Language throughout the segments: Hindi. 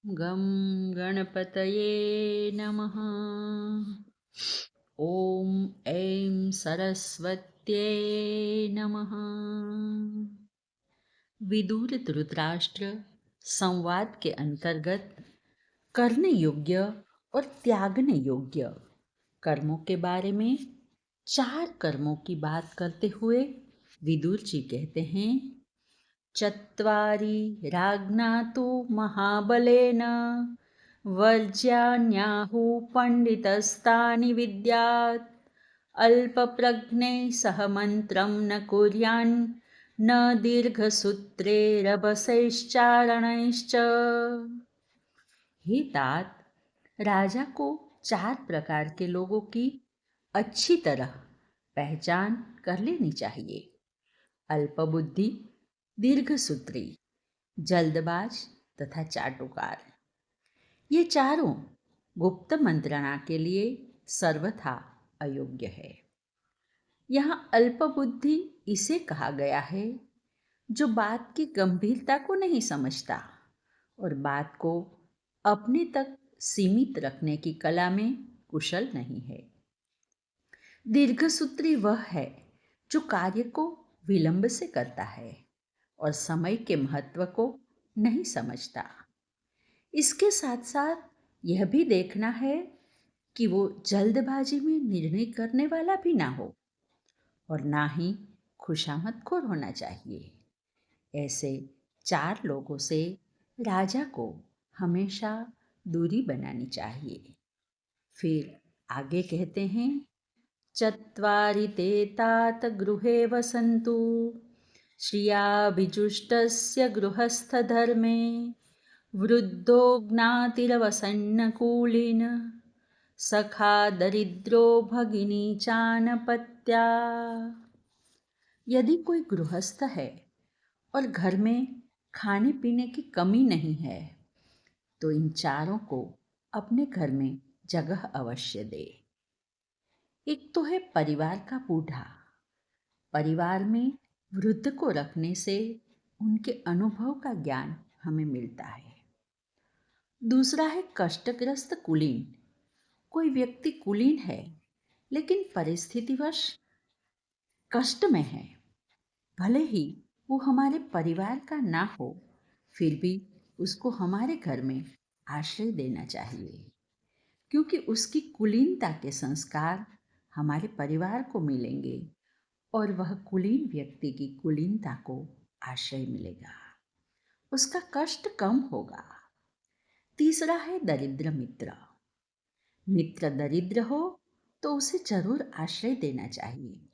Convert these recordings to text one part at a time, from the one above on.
गं गणपतये नमः। ॐ ऐं सरस्वत्यै नमः। विदुर धृतराष्ट्र संवाद के अंतर्गत करने योग्य और त्यागने योग्य कर्मों के बारे में 4 कर्मों की बात करते हुए विदुर जी कहते हैं, चत्वारि राज्ञा तु महाबलेन वर्ज्यान्याहु पंडितस्तानि विद्यात् अल्पप्रज्ञै सह मंत्रं न कुर्यान् न दीर्घसूत्रेरभसैश्चारणैश्च। हे तात, राजा को 4 प्रकार के लोगों की अच्छी तरह पहचान कर लेनी चाहिए। अल्पबुद्धि, दीर्घसूत्री, जल्दबाज तथा चाटुकार। ये चारों गुप्त मंत्रणा के लिए सर्वथा अयोग्य है। यहाँ अल्पबुद्धि इसे कहा गया है जो बात की गंभीरता को नहीं समझता और बात को अपने तक सीमित रखने की कला में कुशल नहीं है। दीर्घसूत्री वह है जो कार्य को विलंब से करता है और समय के महत्व को नहीं समझता। इसके साथ साथ यह भी देखना है कि वो जल्दबाजी में निर्णय करने वाला भी ना हो और ना ही खुशामदखोर होना चाहिए। ऐसे 4 लोगों से राजा को हमेशा दूरी बनानी चाहिए। फिर आगे कहते हैं, चत्वारि ते तात गृहे वसन्तु श्रियाभिजुष्टस्य गृहस्थधर्मे वृद्धो ज्ञातिरवसन्नकुलीन सखा दरिद्रो भगिनी चानपत्या। यदि कोई गृहस्थ है और घर में खाने पीने की कमी नहीं है तो इन चारों को अपने घर में जगह अवश्य दे। एक तो है परिवार का बूढ़ा। परिवार में वृद्ध को रखने से उनके अनुभव का ज्ञान हमें मिलता है। दूसरा है कष्टग्रस्त कुलीन। कोई व्यक्ति कुलीन है लेकिन परिस्थितिवश कष्ट में है। भले ही वो हमारे परिवार का ना हो, फिर भी उसको हमारे घर में आश्रय देना चाहिए, क्योंकि उसकी कुलीनता के संस्कार हमारे परिवार को मिलेंगे और वह कुलीन व्यक्ति की कुलीनता को आश्रय मिलेगा, उसका कष्ट कम होगा। तीसरा है दरिद्र मित्र। मित्र दरिद्र हो तो उसे जरूर आश्रय देना चाहिए।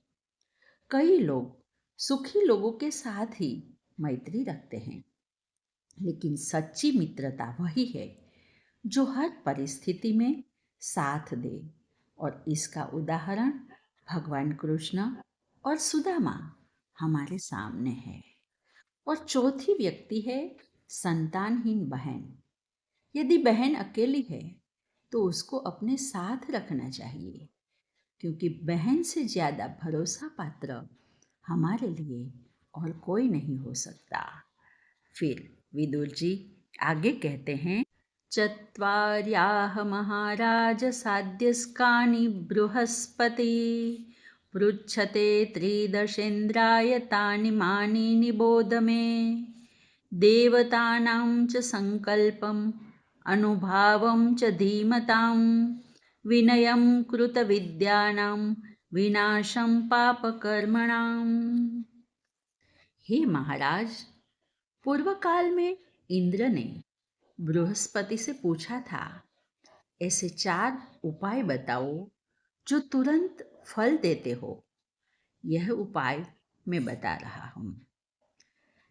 कई लोग सुखी लोगों के साथ ही मैत्री रखते हैं, लेकिन सच्ची मित्रता वही है जो हर परिस्थिति में साथ दे, और इसका उदाहरण भगवान कृष्ण और सुदामा हमारे सामने है। और चौथी व्यक्ति है संतानहीन बहन। यदि बहन अकेली है तो उसको अपने साथ रखना चाहिए, क्योंकि बहन से ज़्यादा भरोसा पात्र हमारे लिए और कोई नहीं हो सकता। फिर विदुर जी आगे कहते हैं, चत्वार्याह महाराज साध्यस्कानि बृहस्पति पृच्छते त्रिदशेन्द्राय तानि मानि निबोध मे देवतानां च संकल्पम् अनुभावं च धीमतां विनयं कृतविद्यानां विनाशं पापकर्मणां। हे महाराज, पूर्व काल में इंद्र ने बृहस्पति से पूछा था, ऐसे 4 उपाय बताओ जो तुरंत फल देते हो। यह उपाय मैं बता रहा हूँ,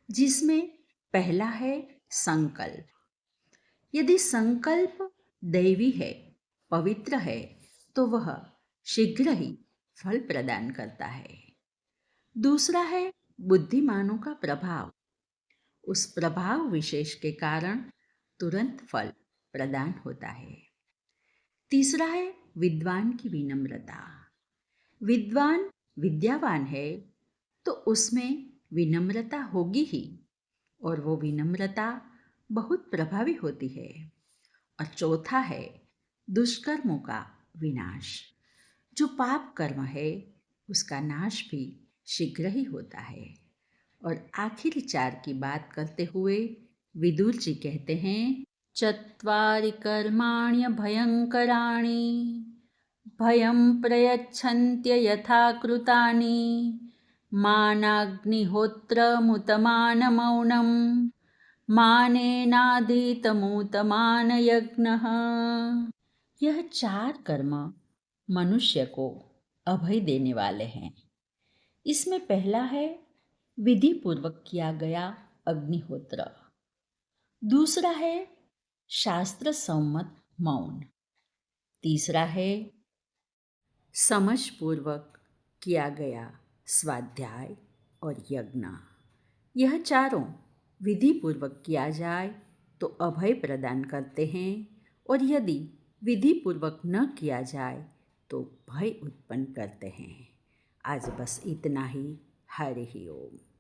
जिसमें पहला है संकल्प। यदि संकल्प दैवी है, पवित्र है, तो वह शीघ्र ही फल प्रदान करता है। दूसरा है बुद्धिमानों का प्रभाव। उस प्रभाव विशेष के कारण तुरंत फल प्रदान होता है। तीसरा है विद्वान की विनम्रता। विद्वान विद्यावान है तो उसमें विनम्रता होगी ही, और वो विनम्रता बहुत प्रभावी होती है। और चौथा है दुष्कर्मों का विनाश। जो पाप कर्म है उसका नाश भी शीघ्र ही होता है। और आखिरी 4 की बात करते हुए विदुर जी कहते हैं, चत्वारि कर्माण्य भयंकराणि भयं प्रयच्छन्त्य यथा कृतानि मानाग्निहोत्रमुतमानमौनं मानेनादितमुतमानयज्ञः। यह 4 कर्म मनुष्य को अभय देने वाले हैं। इसमें पहला है विधि पूर्वक किया गया अग्निहोत्र। दूसरा है शास्त्र सम्मत मौन। तीसरा है समझपूर्वक किया गया स्वाध्याय और यज्ञ। यह चारों विधि पूर्वक किया जाए तो अभय प्रदान करते हैं, और यदि विधि पूर्वक न किया जाए तो भय उत्पन्न करते हैं। आज बस इतना ही। हरि ओम।